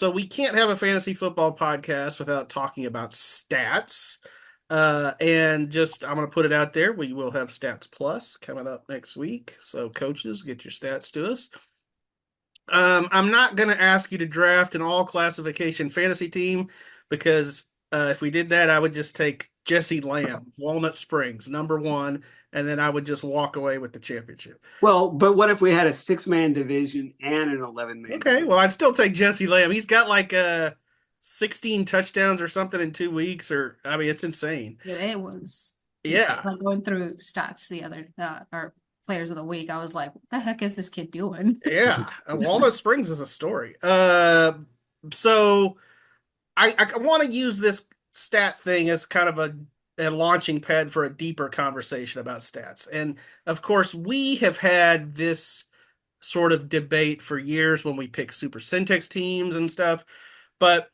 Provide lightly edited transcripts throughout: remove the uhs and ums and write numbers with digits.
So we can't have a fantasy football podcast without talking about stats. And just, I'm going to put it out there. We will have Stats Plus coming up next week. So coaches, get your stats to us. I'm not going to ask you to draft an all classification fantasy team because if we did that, I would just take Jesse Lamb, Walnut Springs, number one, and then I would just walk away with the championship. Well, but what if we had a 6-man division and an 11-man Okay, division? well, I'd still take Jesse Lamb. He's got like 16 touchdowns or something in 2 weeks, or I mean, it's insane. Yeah, it was insane. Yeah, Like going through stats the other or players of the week, I was like, what the heck is this kid doing? yeah. Walnut Springs is a story. So I want to use this stat thing as kind of a launching pad for a deeper conversation about stats. And of course, we have had this sort of debate for years when we pick Super Centex teams and stuff. But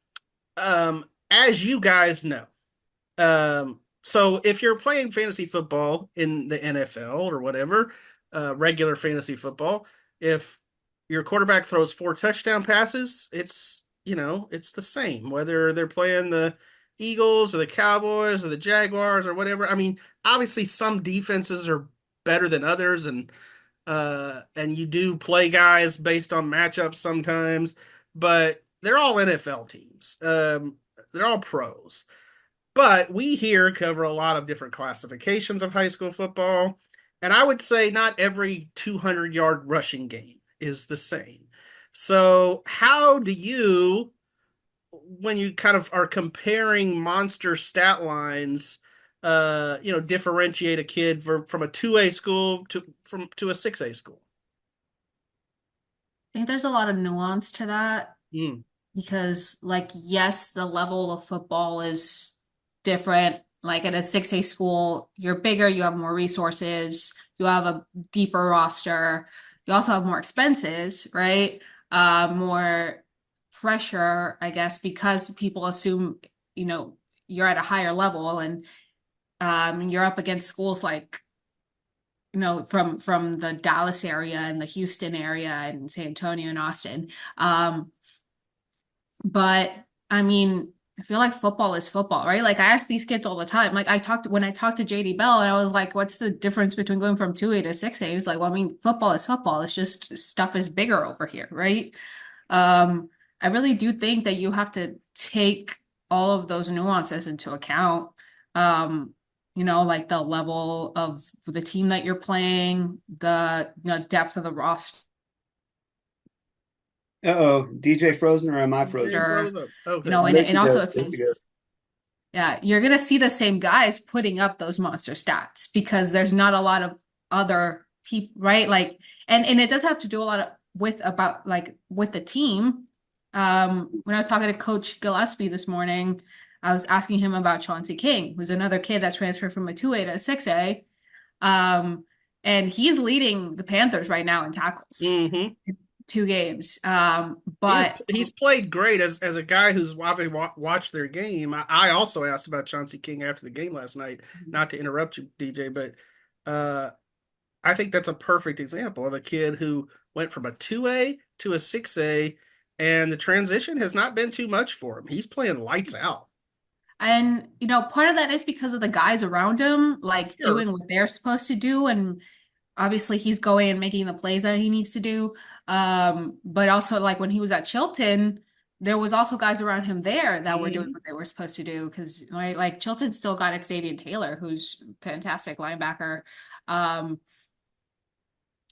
as you guys know, so if you're playing fantasy football in the NFL or whatever, regular fantasy football, if your quarterback throws 4 touchdown passes, it's the same whether they're playing the Eagles or the Cowboys or the Jaguars or whatever. I mean, obviously some defenses are better than others, and you do play guys based on matchups sometimes, but they're all NFL teams. They're all pros. But we here cover a lot of different classifications of high school football. And I would say not every 200-yard rushing game is the same. So, how do you, when you kind of are comparing monster stat lines, differentiate a kid from a 2A school to a 6A school? I think there's a lot of nuance to that Mm. because, like, yes, the level of football is different. Like at a 6A school, you're bigger, you have more resources, you have a deeper roster, you also have more expenses, right? More pressure, I guess, because people assume, you're at a higher level and you're up against schools like from the Dallas area and the Houston area and San Antonio and Austin. But I mean, I feel like football is football, right? Like I ask these kids all the time. Like when I talked to JD Bell and I was like, what's the difference between going from 2A to 6A? He's like, well, I mean, football is football. It's just stuff is bigger over here, right? I really do think that you have to take all of those nuances into account. Like the level of the team that you're playing, the depth of the roster. Uh-oh, DJ frozen or am I DJ frozen? froze up. Okay. And also if There she goes. yeah, you're gonna see the same guys putting up those monster stats because there's not a lot of other people, right? Like, and it does have to do a lot of with the team. When I was talking to Coach Gillespie this morning, I was asking him about Chauncey King, who's another kid that transferred from a 2A to a 6A. And he's leading the Panthers right now in tackles. Mm-hmm. 2 games. But he's played great as a guy who's watched their game. I also asked about Chauncey King after the game last night. Not to interrupt you, DJ, but I think that's a perfect example of a kid who went from a 2A to a 6A, and the transition has not been too much for him. He's playing lights out. And part of that is because of the guys around him, like Sure. doing what they're supposed to do, and obviously he's going and making the plays that he needs to do. But also like when he was at Chilton, there was also guys around him there that were doing what they were supposed to do because like Chilton still got Xavier Taylor, who's fantastic linebacker.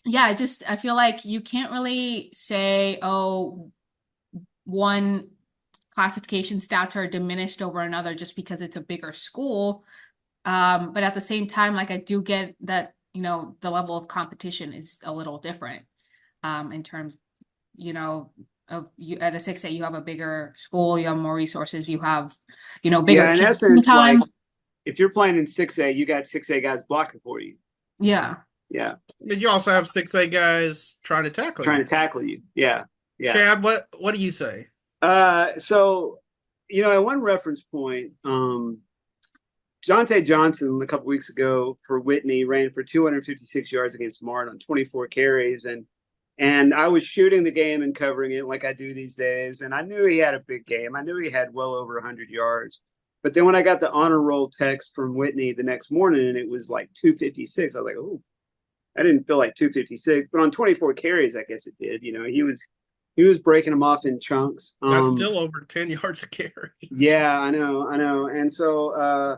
Yeah, I feel like you can't really say, oh, one classification stats are diminished over another just because it's a bigger school. But at the same time, like I do get that, the level of competition is a little different in terms, of you at a 6A, you have a bigger school, you have more resources, you have, bigger Yeah, in kids essence, like sometimes. if you're playing in 6A, you got 6A guys blocking for you. Yeah. Yeah. But you also have 6A guys trying to tackle Trying you. to tackle you. Yeah. Yeah. Chad, what do you say? So, at one reference point, Jonte Johnson a couple weeks ago for Whitney ran for 256 yards against Mart on 24 carries. And And I was shooting the game and covering it like I do these days. And I knew he had a big game. I knew he had well over 100 yards. But then when I got the honor roll text from Whitney the next morning and it was like 256, I was like, oh, I didn't feel like 256. But on 24 carries, I guess it did. He was breaking them off in chunks. That's still over 10 yards a carry. Yeah, I know. And so uh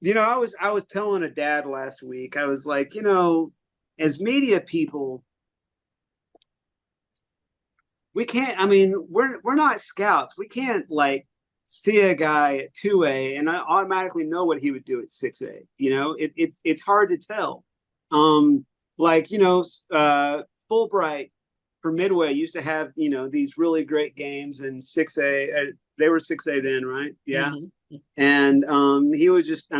I was telling a dad last week, I was like, as media people, we can't, I mean, we're not scouts. We can't like see a guy at 2A and I automatically know what he would do at 6A. It's hard to tell. Like, Fulbright for Midway used to have, these really great games in 6A. They were 6A then, right? Yeah. Mm-hmm. And he was just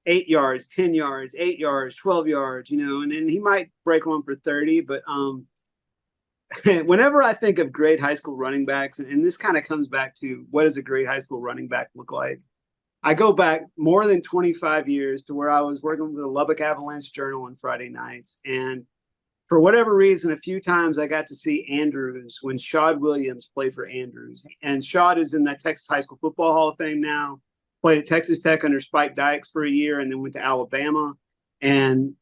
8 yards, 10 yards, 8 yards, 12 yards, and then he might break one for 30. But whenever I think of great high school running backs, and this kind of comes back to what does a great high school running back look like? I go back more than 25 years to where I was working with the Lubbock Avalanche Journal on Friday nights. And for whatever reason, a few times I got to see Andrews when Shad Williams played for Andrews. And Shad is in that Texas High School Football Hall of Fame now, played at Texas Tech under Spike Dykes for a year and then went to Alabama. And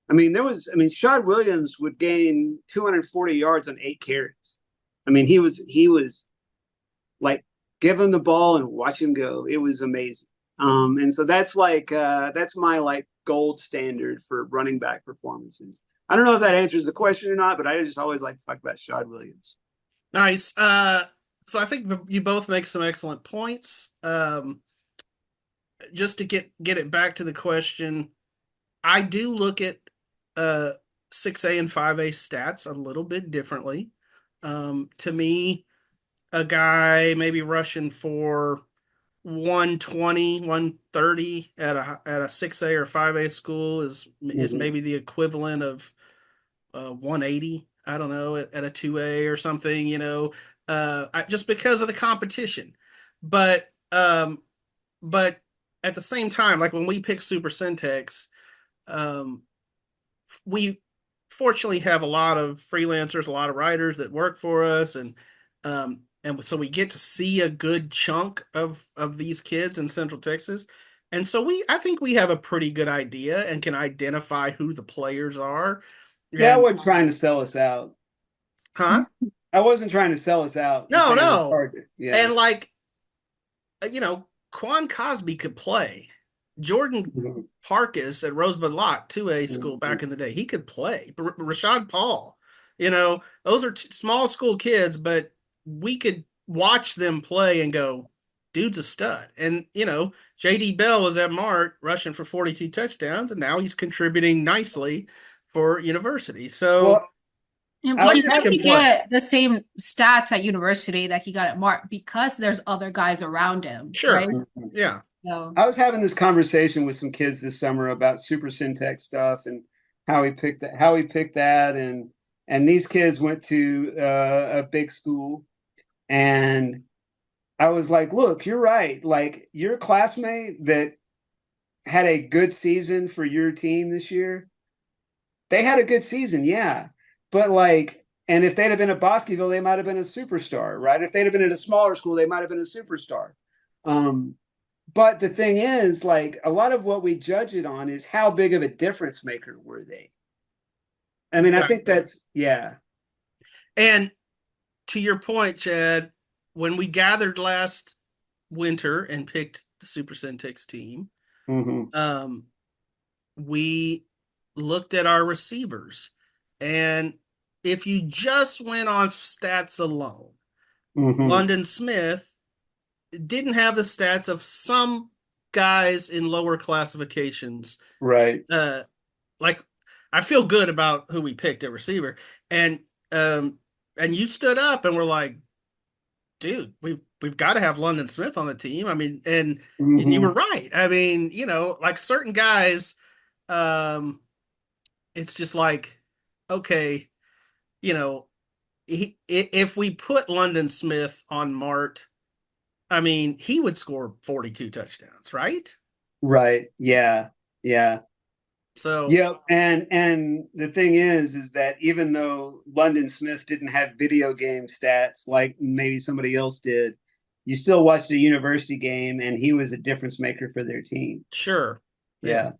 Shad Williams would gain 240 yards on 8 carries. I mean, he was like, give him the ball and watch him go. It was amazing. And so that's my like gold standard for running back performances. I don't know if that answers the question or not, but I just always like to talk about Shad Williams. Nice. So I think you both make some excellent points. Just to get it back to the question, I do look at 6A and 5A stats a little bit differently. To me, a guy maybe rushing for 120, 130 at a 6A or 5A school is maybe the equivalent of 180. I don't know, at a 2A or something, just because of the competition. But at the same time, like when we pick Super Centex, we fortunately have a lot of freelancers, a lot of writers that work for us, and so we get to see a good chunk of these kids in Central Texas. And so I think we have a pretty good idea and can identify who the players are. Yeah, I wasn't trying to sell us out. Huh? I wasn't trying to sell us out. No. Yeah. And like, Quan Cosby could play. Jordan Parkes at Rosebud Locke, 2A school back in the day, he could play. Rashad Paul, those are small school kids, but we could watch them play and go, dude's a stud. And, J.D. Bell was at Mart rushing for 42 touchdowns, and now he's contributing nicely for University. So he can get the same stats at University that he got at Mart because there's other guys around him. Sure. Right? Yeah. So I was having this conversation with some kids this summer about Super Centex stuff and how he picked that. And these kids went to a big school. And I was like, look, you're right. Like your classmate that had a good season for your team this year, they had a good season. Yeah. But and if they'd have been at Bosqueville, they might have been a superstar, right? If they'd have been at a smaller school, they might have been a superstar. But the thing is, like, a lot of what we judge it on is how big of a difference maker were they? I mean, I think that's, yeah. And to your point, Chad, when we gathered last winter and picked the Super Centex team, we looked at our receivers. And if you just went on stats alone, London Smith didn't have the stats of some guys in lower classifications. Right. Like, I feel good about who we picked at receiver. And you stood up and were like, dude, we've got to have London Smith on the team. I mean, and you were right. I mean, like certain guys, it's just like, okay, if we put London Smith on Mart, I mean, he would score 42 touchdowns, right? Right. Yeah. Yeah. So Yep, and the thing is that even though London Smith didn't have video game stats like maybe somebody else did, you still watched a university game, and he was a difference maker for their team. sure. Yeah.